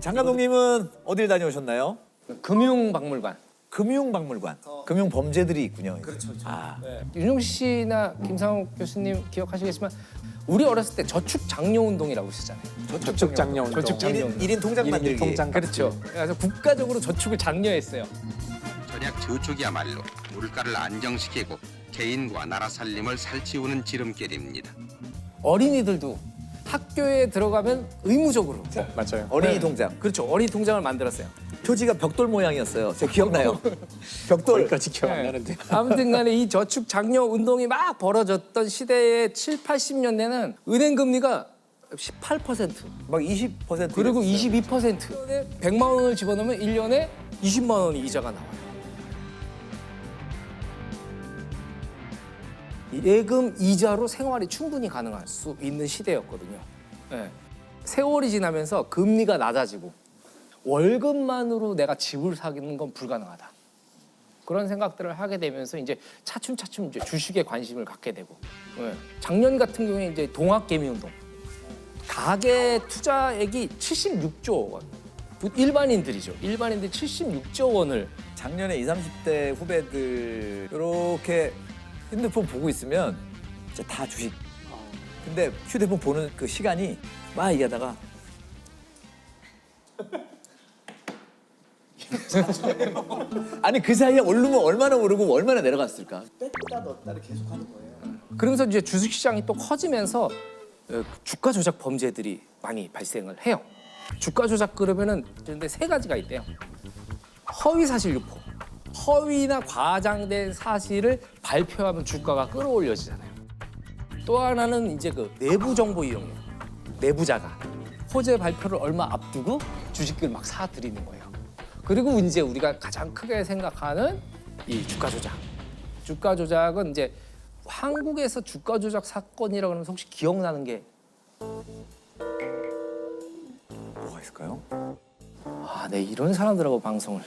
장 감독님은 어딜 다녀오셨나요? 금융박물관. 금융박물관. 금융범죄들이 있군요. 그렇죠. 아, 윤용 씨나 김상욱 교수님 기억하시겠지만 우리 어렸을 때 저축장려운동이라고 있었잖아요. 저축장려운동. 저축장려운동. 1인 통장 만들기. 통장. 그렇죠. 그래서 국가적으로 저축을 장려했어요. 전략 저축이야말로 물가를 안정시키고 개인과 나라 살림을 살찌우는 지름길입니다. 어린이들도 학교에 들어가면 의무적으로 맞아요. 어린이 네. 통장. 그렇죠. 어린이 통장을 만들었어요. 표지가 벽돌 모양이었어요. 제가 기억나요. 벽돌. 거기까지 기억 안 네. 나는데. 아무튼 간에 이 저축 장려 운동이 막 벌어졌던 시대의 7, 80년대는 은행 금리가 18%. 막 20%. 그리고 22%. 100만 원을 집어넣으면 1년에 20만 원이 이자가 나와요. 예금 이자로 생활이 충분히 가능할 수 있는 시대였거든요. 네. 세월이 지나면서 금리가 낮아지고 월급만으로 내가 집을 사는 건 불가능하다. 그런 생각들을 하게 되면서 이제 차츰차츰 이제 주식에 관심을 갖게 되고. 네. 작년 같은 경우에 이제 동학개미운동. 가계 투자액이 76조 원. 일반인들이죠. 일반인들 76조 원을. 작년에 20, 30대 후배들 이렇게 핸드폰 보고 있으면 진짜 다 주식. 근데 휴대폰 보는 그 시간이 막 얘기하다가 아니 그 사이에 오르면 얼마나 오르고 얼마나 내려갔을까? 뺐다 넣었다를 계속 하는 거예요. 그러면서 이제 주식시장이 또 커지면서 주가 조작 범죄들이 많이 발생을 해요. 주가 조작 그러면은 근데 세 가지가 있대요. 허위 사실 유포. 허위나 과장된 사실을 발표하면 주가가 끌어올려지잖아요. 또 하나는 이제 그 내부 정보 이용이에요. 내부자가 호재 발표를 얼마 앞두고 주식을 막 사들이는 거예요. 그리고 이제 우리가 가장 크게 생각하는 이 주가 조작. 주가 조작은 이제 한국에서 주가 조작 사건이라고 하면 혹시 기억나는 게 뭐가 있을까요? 네, 이런 사람들하고 방송을.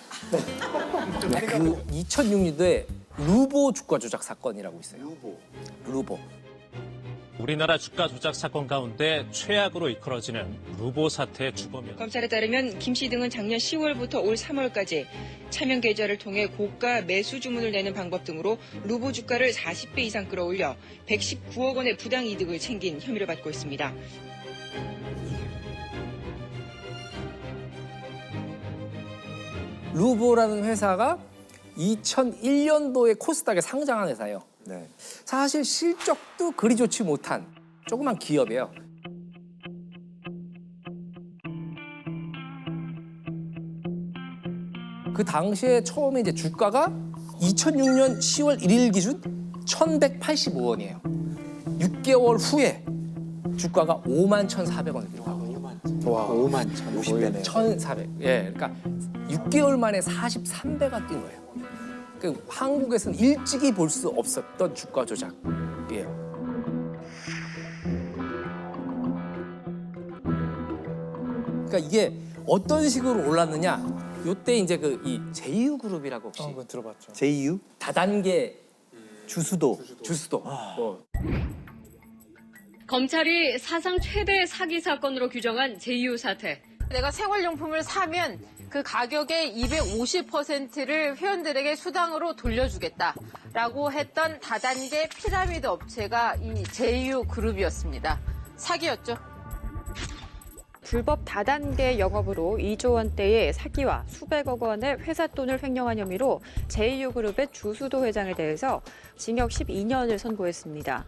네, 그 2006년도에 루보 주가 조작 사건이라고 있어요. 루보. 우리나라 주가 조작 사건 가운데 최악으로 이끌어지는 루보 사태의 주범이었다. 검찰에 따르면 김 씨 등은 작년 10월부터 올 3월까지 차명 계좌를 통해 고가 매수 주문을 내는 방법 등으로 루보 주가를 40배 이상 끌어올려 119억 원의 부당 이득을 챙긴 혐의를 받고 있습니다. 루보라는 회사가 2001년도에 코스닥에 상장한 회사예요. 네. 사실 실적도 그리 좋지 못한 조그만 기업이에요. 그 당시에 처음에 이제 주가가 2006년 10월 1일 기준 1,185원이에요. 6개월 후에 주가가 51,400원을 기록하고 와, 5만 천. 50배네요. 1,400. 예, 그러니까 6개월 만에 43배가 뛴 거예요. 그 한국에서는 일찍이 볼 수 없었던 주가 조작이에요. 그러니까 이게 어떤 식으로 올랐느냐? 요때 이제 그 이 제이유그룹이라고 혹시 그거 들어봤죠. JU 다단계 주수도. 주수도 뭐 검찰이 사상 최대 사기 사건으로 규정한 제이유 사태. 내가 생활용품을 사면 그 가격의 250%를 회원들에게 수당으로 돌려주겠다라고 했던 다단계 피라미드 업체가 이 제이유그룹이었습니다. 사기였죠. 불법 다단계 영업으로 2조 원대의 사기와 수백억 원의 회사 돈을 횡령한 혐의로 제이유그룹의 주수도 회장에 대해서 징역 12년을 선고했습니다.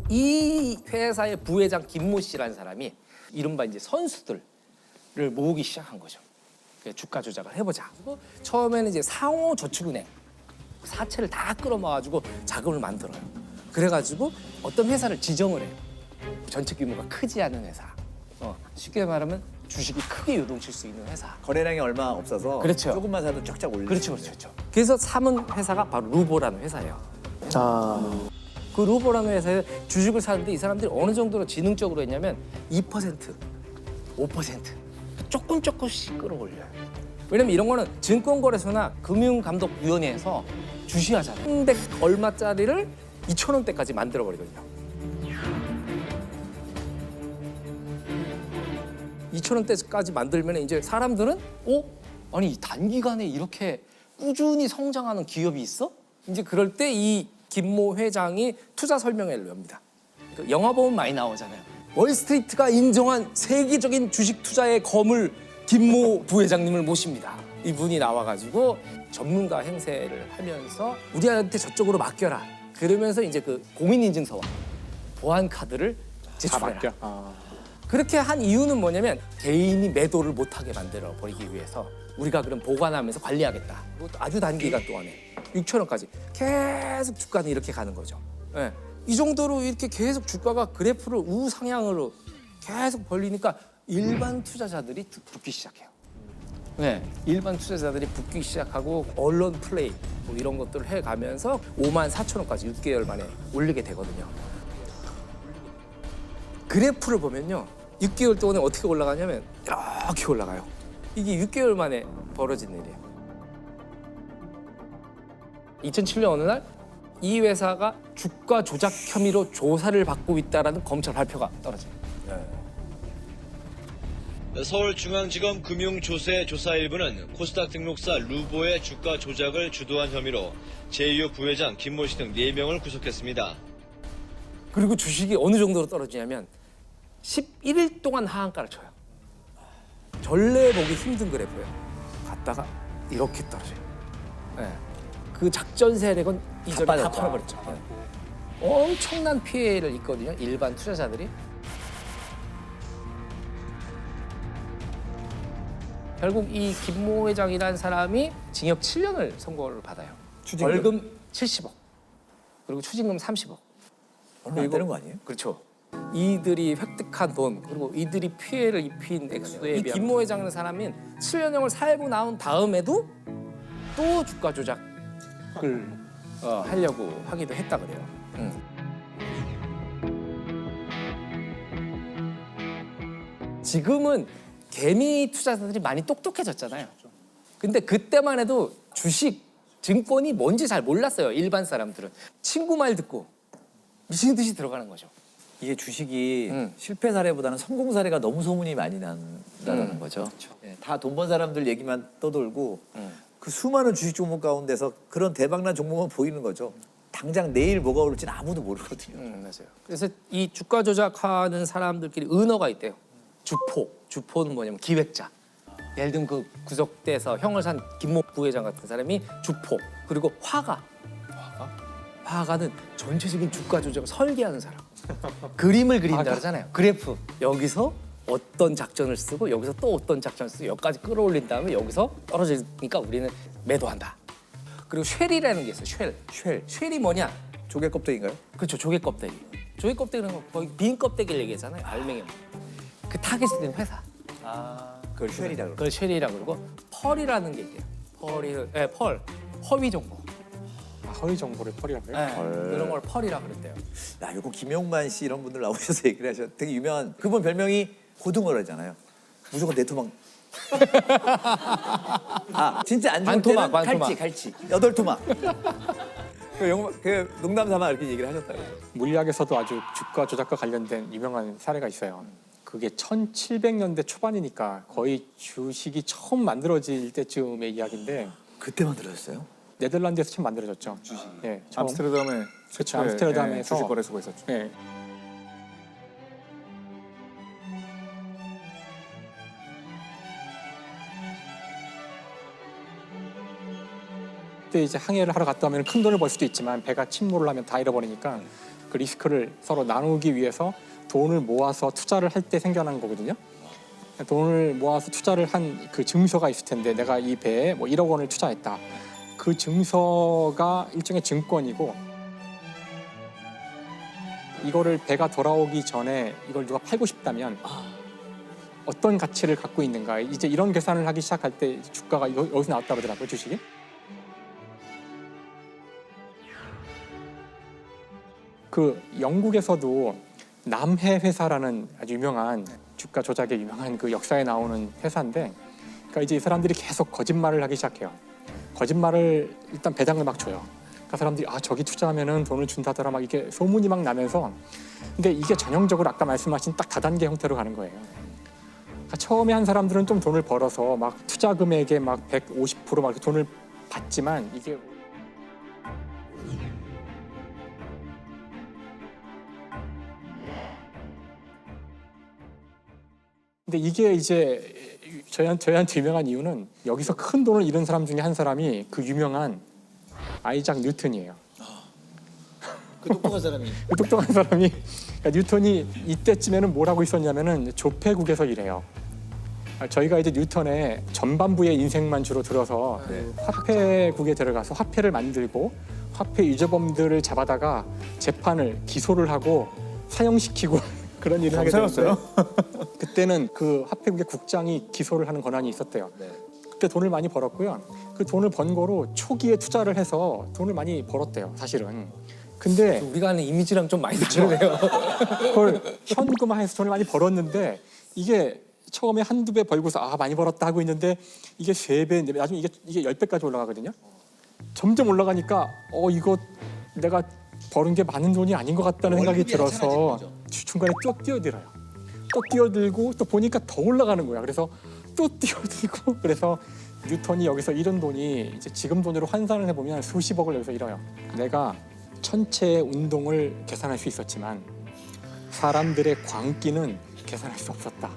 이 회사의 부회장 김모 씨라는 사람이 이른바 이제 선수들을 모으기 시작한 거죠. 주가 조작을 해보자. 그리고 처음에는 이제 상호저축은행 사채를 다 끌어모아가지고 자금을 만들어요. 그래가지고 어떤 회사를 지정을 해요. 전체 규모가 크지 않은 회사. 쉽게 말하면 주식이 크게 요동칠 수 있는 회사. 거래량이 얼마 없어서 그렇죠. 조금만 사도 쫙쫙 올리죠. 그렇죠. 그래서 삼은 회사가 바로 루보라는 회사예요. 그 루보라는 회사에 주식을 사는데 이 사람들이 어느 정도로 지능적으로 했냐면 2%, 5% 조금씩 끌어올려요. 왜냐면 이런 거는 증권거래소나 금융감독위원회에서 주시하잖아요. 100 얼마짜리를 2,000원대까지 만들어버리거든요. 2,000원대까지 만들면 이제 사람들은 아니 단기간에 이렇게 꾸준히 성장하는 기업이 있어? 이제 그럴 때 이 김모 회장이 투자 설명회를 엽니다. 그 영화 보면 많이 나오잖아요. 월스트리트가 인정한 세계적인 주식 투자의 거물 김모 부회장님을 모십니다. 이분이 나와가지고 전문가 행세를 하면서 우리한테 저쪽으로 맡겨라. 그러면서 이제 그 공인인증서와 보안 카드를 제출해라. 그렇게 한 이유는 뭐냐면 개인이 매도를 못하게 만들어 버리기 위해서 우리가 그럼 보관하면서 관리하겠다. 그것도 아주 단기간 동안에 6,000원까지 계속 주가는 이렇게 가는 거죠. 네. 이 정도로 이렇게 계속 주가가 그래프를 우상향으로 계속 벌리니까 일반 투자자들이 붙기 시작해요. 네, 일반 투자자들이 붙기 시작하고 언론 플레이 뭐 이런 것들을 해가면서 54,000원까지 6개월 만에 올리게 되거든요. 그래프를 보면요. 6개월 동안에 어떻게 올라가냐면 이렇게 올라가요. 이게 6개월 만에 벌어진 일이에요. 2007년 어느 날 이 회사가 주가 조작 혐의로 조사를 받고 있다라는 검찰 발표가 떨어져요. 서울중앙지검 금융조세 조사 1부는 코스닥 등록사 루보의 주가 조작을 주도한 혐의로 제이유 부회장 김모 씨 등 4명을 구속했습니다. 그리고 주식이 어느 정도로 떨어지냐면 11일 동안 하한가를 쳐요. 전례 보기 힘든 그래프예요. 갔다가 이렇게 떨어져요. 네. 그 작전 세력은 이전에 다 팔아버렸죠. 네. 엄청난 피해를 입거든요. 일반 투자자들이. 결국 이 김모 회장이라는 사람이 징역 7년을 선고를 받아요. 벌금 70억. 그리고 추징금 30억. 얼마 안 되는 거 아니에요? 그렇죠. 이들이 획득한 돈 그리고 이들이 피해를 입힌 액수에 이 김모 회장이라는 사람은 7년형을 살고 나온 다음에도 또 주가 조작을 하려고 하기도 했다 그래요. 지금은 개미 투자자들이 많이 똑똑해졌잖아요. 근데 그때만 해도 주식, 증권이 뭔지 잘 몰랐어요. 일반 사람들은. 친구 말 듣고 미친 듯이 들어가는 거죠. 이게 주식이 실패 사례보다는 성공 사례가 너무 소문이 많이 난다는 거죠. 그렇죠. 네, 다 돈 번 사람들 얘기만 떠돌고 그 수많은 주식 종목 가운데서 그런 대박난 종목만 보이는 거죠. 당장 내일 뭐가 오를지는 아무도 모르거든요. 맞아요. 그래서 이 주가 조작하는 사람들끼리 은어가 있대요. 주포. 주포는 뭐냐면 기획자. 예를 들면 그 구속돼서 형을 산 김모 부회장 같은 사람이 주포. 그리고 화가. 화가는 전체적인 주가 조작을 설계하는 사람. 그림을 그린다 그러잖아요. 그래프. 여기서 어떤 작전을 쓰고 여기서 또 어떤 작전을 쓰고 여기까지 끌어올린 다음에 여기서 떨어지니까 우리는 매도한다. 그리고 쉘이라는 게 있어요. 쉘이 뭐냐? 조개 껍데기인가요? 그렇죠. 조개 껍데기. 조개 껍데기는 거의 빈 껍데기를 얘기하잖아요. 알맹이. 그 타겟이 된 회사. 그걸 쉘이라고 그러고. 그걸 쉘이라고 그러고 펄이라는 게 있대요. 펄. 허위 정보. 허위 정보를 펄이라고 해요? 그런 걸 펄이라고 그랬대요. 야, 요거 김용만 씨 이런 분들 나오셔서 얘기를 하셔. 되게 유명한 그분 별명이 고등어라잖아요. 무조건 내토막. 진짜 안 좋을 때는 반토막. 갈치. 8토막. 그 농담 삼아 이렇게 얘기를 하셨다고. 물리학에서도 아주 주가 조작과 관련된 유명한 사례가 있어요. 그게 1700년대 초반이니까 거의 주식이 처음 만들어질 때쯤의 이야기인데 그때 만들어졌어요? 네덜란드에서 처음 만들어졌죠. 예, 처음. 암스테르담에 그렇죠. 암스테르담에서 주식 거래소가 있었죠. 예. 그때 이제 항해를 하러 갔다 오면 큰 돈을 벌 수도 있지만 배가 침몰을 하면 다 잃어버리니까 그 리스크를 서로 나누기 위해서 돈을 모아서 투자를 할 때 생겨난 거거든요. 돈을 모아서 투자를 한 그 증서가 있을 텐데 내가 이 배에 뭐 1억 원을 투자했다. 그 증서가 일종의 증권이고 이거를 배가 돌아오기 전에 이걸 누가 팔고 싶다면 어떤 가치를 갖고 있는가. 이제 이런 계산을 하기 시작할 때 주가가 여기서 나왔다 그러더라고요, 주식이. 그 영국에서도 남해 회사라는 아주 유명한 주가 조작에 유명한 그 역사에 나오는 회사인데 그러니까 이제 이 사람들이 계속 거짓말을 하기 시작해요. 거짓말을 일단 배당을 막 줘요. 그러니까 사람들이 저기 투자하면은 돈을 준다더라 막 이게 소문이 막 나면서 근데 이게 전형적으로 아까 말씀하신 딱 다단계 형태로 가는 거예요. 그러니까 처음에 한 사람들은 좀 돈을 벌어서 막 투자 금액의 막 150%막 이렇게 돈을 받지만 이게 근데 이게 이제 저희한테 유명한 이유는 여기서 큰 돈을 잃은 사람 중에 한 사람이 그 유명한 아이작 뉴턴이에요. 그 똑똑한 사람이. 그 똑똑한 사람이 그러니까 뉴턴이 이때쯤에는 뭘 하고 있었냐면은 조폐국에서 일해요. 저희가 이제 뉴턴의 전반부의 인생만 주로 들어서 화폐국에 들어가서 화폐를 만들고 화폐 유죄범들을 잡아다가 재판을 기소를 하고 사형시키고 그런 일을 하게 됐어요. 그때는 그 화폐국의 국장이 기소를 하는 권한이 있었대요. 그때 돈을 많이 벌었고요. 그 돈을 번 거로 초기에 투자를 해서 돈을 많이 벌었대요. 사실은. 근데 우리가 아는 이미지랑 좀 많이 다르네요. 그걸 현금화해서 돈을 많이 벌었는데 이게 처음에 한두 배 벌고서 아 많이 벌었다 하고 있는데 이게 3배, 4배, 나중에 이게 10배까지 올라가거든요. 점점 올라가니까 이거 내가 버는 게 많은 돈이 아닌 것 같다는 생각이 들어서 중간에 또 뛰어들어요. 또 뛰어들고 또 보니까 더 올라가는 거야. 그래서 또 뛰어들고 그래서 뉴턴이 여기서 잃은 돈이 이제 지금 돈으로 환산을 해보면 수십억을 여기서 잃어요. 내가 천체의 운동을 계산할 수 있었지만 사람들의 광기는 계산할 수 없었다.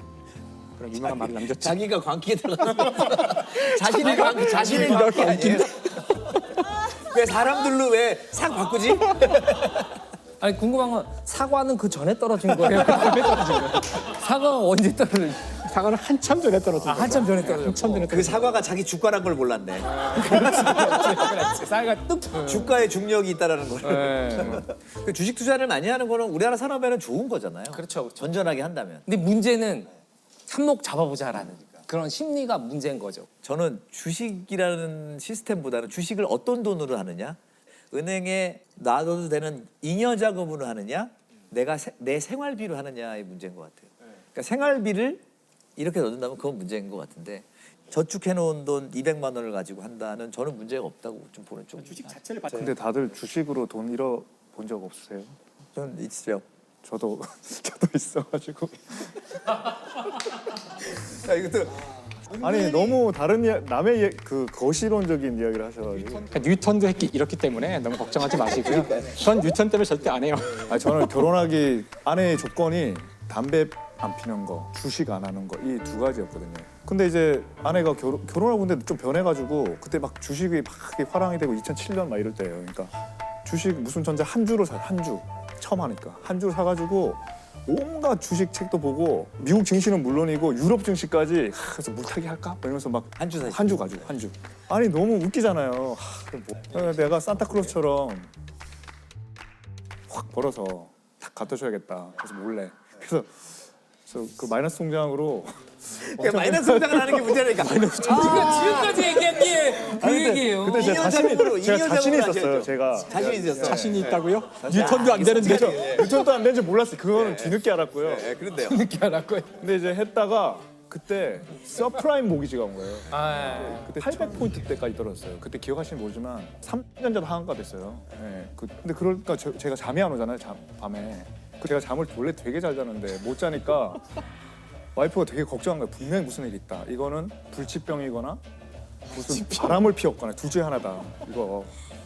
그런 유명한 말을 남겼죠. 자기가 광기에 들어가서 자신의 광기 아니에요? 왜 사람들로 왜 상 바꾸지? 아니 궁금한 건 사과는 그 전에 떨어진 거예요? 사과가 언제 떨어진? 사과는 한참 전에 떨어진 거죠. 한참 전에 떨어졌고. 한참 전에 그 사과가 자기 주가란 걸 몰랐네. 그렇지. 사과가 뚝. 주가의 중력이 있다라는 걸. 그 주식 투자를 많이 하는 거는 우리나라 산업에는 좋은 거잖아요. 그렇죠. 전전하게 한다면. 근데 문제는 한몫 잡아보자라는 그런 심리가 문제인 거죠. 저는 주식이라는 시스템보다는 주식을 어떤 돈으로 하느냐, 은행에 놔둬도 되는 잉여 자금으로 하느냐, 내가 내 생활비로 하느냐의 문제인 것 같아요. 그러니까 생활비를 이렇게 넣는다면 그건 문제인 것 같은데 저축해놓은 돈 200만 원을 가지고 한다는 저는 문제가 없다고 좀 보는 쪽. 주식 자체를 받. 근데 다들 주식으로 돈 잃어본 적 없으세요? 저는 있죠. 저도 있어가지고. 자, 이것도 아니 너무 다른 남의 그 거시론적인 이야기를 하셔가지고. 그러니까 뉴턴도 이렇기 때문에 너무 걱정하지 마시고요. 전 뉴턴 때문에 절대 안 해요. 아니 저는 결혼하기 아내의 조건이 담배 안 피는 거, 주식 안 하는 거 이 2가지였거든요. 근데 이제 아내가 결혼하고 근데 좀 변해가지고 그때 막 주식이 막 화랑이 되고 2007년 막 이럴 때예요. 그러니까 주식 무슨 전자 한 주로 한 주 처음 하니까 한 주 사가지고 온갖 주식 책도 보고 미국 증시는 물론이고 유럽 증시까지 그래서 물타기 할까? 이러면서 막 한 주 가지고 한 주. 아니 너무 웃기잖아요. 내가 산타클로스처럼 확 벌어서 딱 갖다 줘야겠다. 그래서 몰래. 그래서 그 마이너스 통장으로 그러니까 마이너스 통장을 하는 게 문제라니까. 지금까지 얘기한 게 그 얘기예요. 그때 제가 자신이 있었어요. 제가 자신이 있었어요. 자신이 있다고요? 뉴턴도 안 되는데. 뉴턴도 안 되는지 몰랐어요. 그거는 뒤늦게 알았고요. 네, 그런데요. 늦게 알았고요. 근데 이제 했다가 그때 서프라임 모기지가 온 거예요. 그때 800포인트 때까지 떨어졌어요. 그때 기억하시는지 모르지만 3년 전 하한가 됐어요. 네. 근데 그러니까 제가 잠이 안 오잖아요. 밤에. 제가 잠을 원래 되게 잘 자는데 못 자니까 와이프가 되게 걱정한 거예요. 분명히 무슨 일이 있다. 이거는 불치병이거나 무슨 바람을 피웠거나 둘 중에 하나다. 이거.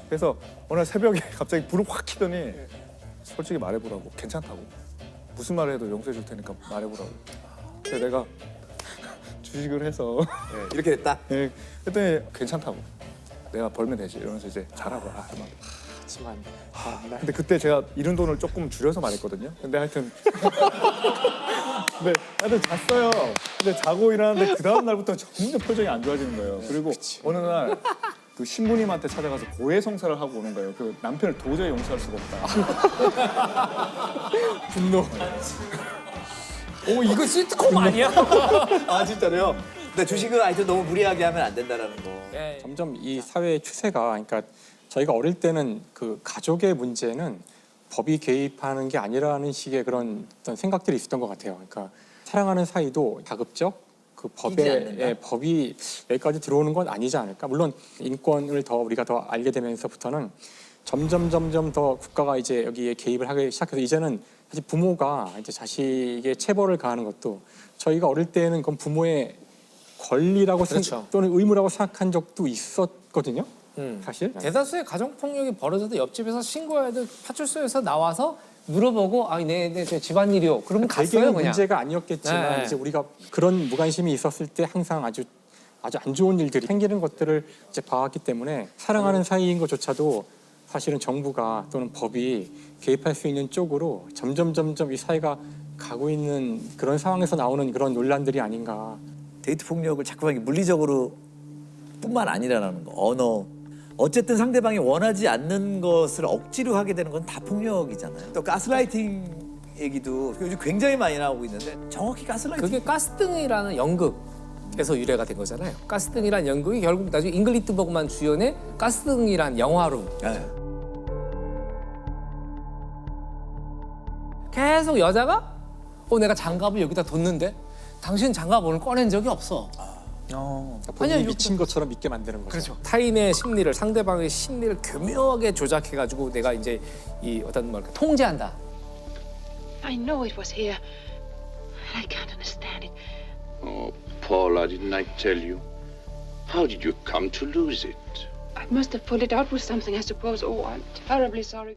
그래서 어느 날 새벽에 갑자기 불을 확 켜더니 솔직히 말해보라고. 괜찮다고. 무슨 말을 해도 용서해 줄 테니까 말해보라고. 그래서 내가 주식을 해서 이렇게 됐다. 네, 했더니 괜찮다고. 내가 벌면 되지. 이러면서 이제 잘하고. 하지만 근데 그때 제가 잃은 돈을 조금 줄여서 말했거든요. 근데 하여튼 잤어요. 근데 자고 일어났는데 그 다음 날부터 점점 표정이 안 좋아지는 거예요. 그리고 어느 날 그 신부님한테 찾아가서 고해성사를 하고 오는 거예요. 그 남편을 도저히 용서할 수가 없다. 분노. 오 이거 시트콤 아니야? 아 진짜로요? 근데 주식은 하여튼 너무 무리하게 하면 안 된다라는 거. 점점 이 사회의 추세가 그러니까 저희가 어릴 때는 그 가족의 문제는 법이 개입하는 게 아니라는 식의 그런 어떤 생각들이 있었던 것 같아요. 그러니까 사랑하는 사이도 가급적 그 법이 여기까지 들어오는 건 아니지 않을까. 물론 인권을 더 우리가 더 알게 되면서부터는 점점 더 국가가 이제 여기에 개입을 하기 시작해서 이제는 사실 부모가 이제 자식의 체벌을 가하는 것도 저희가 어릴 때는 그건 부모의 권리라고 그렇죠. 또는 의무라고 생각한 적도 있었거든요. 사실 대다수의 가정폭력이 벌어져도 옆집에서 신고해도 파출소에서 나와서 물어보고 네, 집안일이요. 그러면 갔어요 대개는 그냥. 문제가 아니었겠지만 네. 이제 우리가 그런 무관심이 있었을 때 항상 아주 안 좋은 일들이 생기는 것들을 이제 봐왔기 때문에 사랑하는 사이인 것조차도 사실은 정부가 또는 법이 개입할 수 있는 쪽으로 점점 이 사회가 가고 있는 그런 상황에서 나오는 그런 논란들이 아닌가. 데이트 폭력을 자꾸만 물리적으로 뿐만 아니라는 거. 언어. 어쨌든 상대방이 원하지 않는 것을 억지로 하게 되는 건 다 폭력이잖아요. 또 가스라이팅 얘기도 요즘 굉장히 많이 나오고 있는데 정확히 가스라이팅. 그게 가스등이라는 연극에서 유래가 된 거잖아요. 가스등이라는 연극이 결국 나중에 잉글리트 버그만 주연의 가스등이라는 영화로 네. 계속 여자가 내가 장갑을 여기다 뒀는데 당신 장갑 오늘 꺼낸 적이 없어. 본인이 아니요, 미친 것처럼 믿게 만드는 거죠. 그렇죠. 타인의 심리를 상대방의 심리를 교묘하게 조작해가지고 내가 이제 이 어떤 통제한다. I know it was here. I can't understand it. Oh, Paula, didn't I tell you? How did you come to lose it? I must have pulled it out with something, I suppose. Oh, I'm terribly sorry.